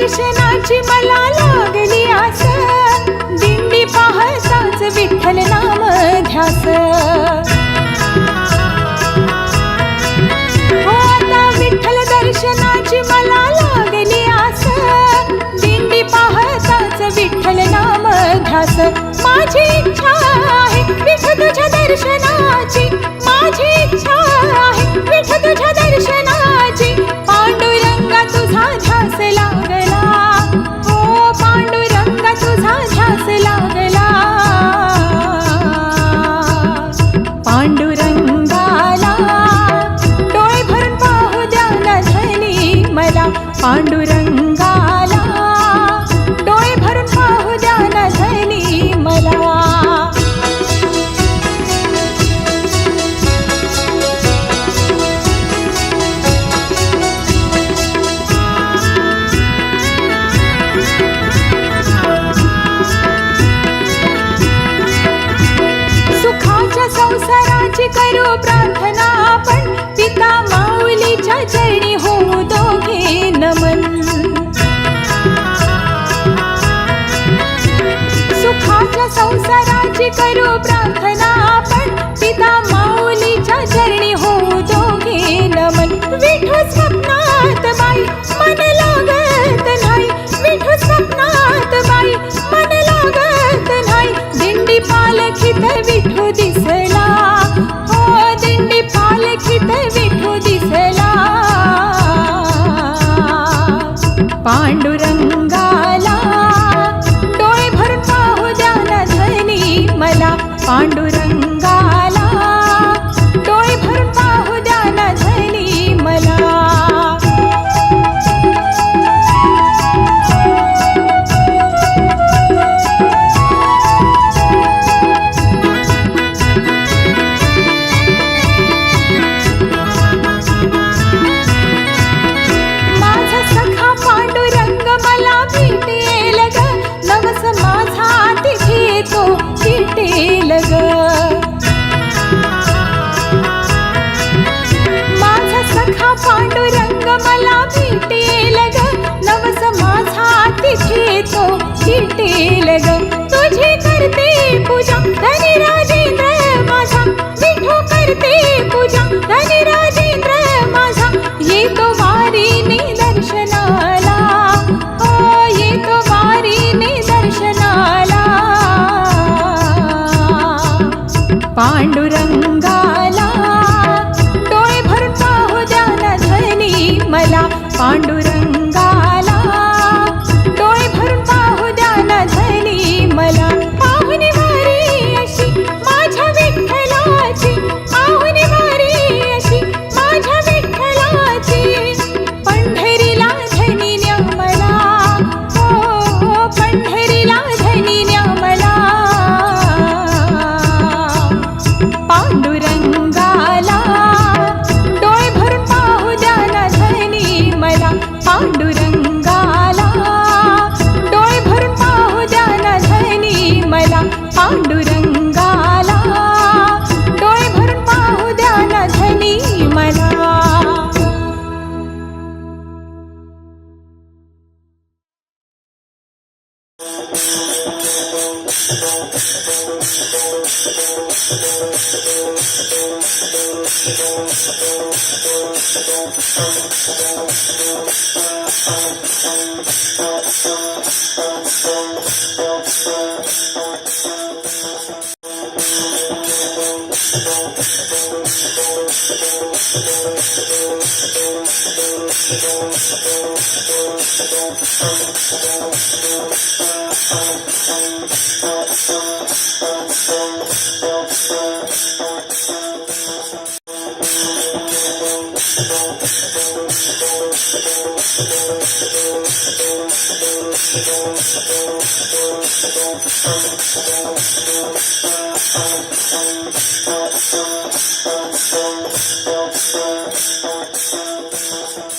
दर्शनाची मला लागली आस, दिंडी पाहताच विठ्ठल नाम ध्यास। हो आता विठ्ठल दर्शनाची मला लागली आस, दिंडी पाहताच विठ्ठल नाम ध्यास। माझी इच्छा आहे विठ्ठल तुझ्या दर्शनाची, माझी इच्छा आहे विठ्ठल तुझ्या दर्शनाची। पांडुरंगा तुझा ध्यास लागला, हो पांडुरंगा तुझा ध्यास लागला। पांडुरंगाला डोळे भरून पाहू द्या ना धनी मला, पांडुरंगाला डोळे भरून पाहू द्या ना धनी मला। संसाराची करू प्रार्थना आपण, पिता माऊलीच्या चरणी होऊ दोघे नमन। सुखाच्या संसाराची करू प्रार्थना आपण, पिता माऊलीच्या चरणी होऊ दोघे नमन। विठू स्वप्नात बाई मन लागत नाही, विठू स्वप्नात बाई मन लागत नाही। दिंडी पालखीत विठू दिसला, हो दिंडी पालखीत विठू दिसला। पांडुरंगाला डोळे भरून पाहू द्या ना धनी मला, पांडुरंगाला डोळे भरून पाहू द्या ना धनी मला। माझा सखा पांडुरंग मला भेटेल ग, नवस माझा तिथे तो भेटेल ग। तुझी करते पूजा धनी राजेंद्र माझा, विठू करते पूजा धनी राजेंद्र माझा। येतो वारीने दर्शनाला, हो येतो वारीने दर्शनाला। पांडुरंगाला डोळे भरून पाहू द्या ना धनी मला, पांडुरंगाला डोळे भरून पाहू द्या ना धनी मला। पाहुणी वारी अशी माझ्या विठ्ठलाची, पाहुणी वारी अशी माझ्या विठ्ठलाची। पंढरीला धनी न्या मला, हो पंढरीला धनी न्या मला। पांडुरंगाला डोळे भरून पाहू द्या ना धनी मला, पांडुरंगाला डोळे भरून पाहू द्या ना धनी मला। पांडुरंगाला डोळे भरून पाहू द्या ना धनी मला।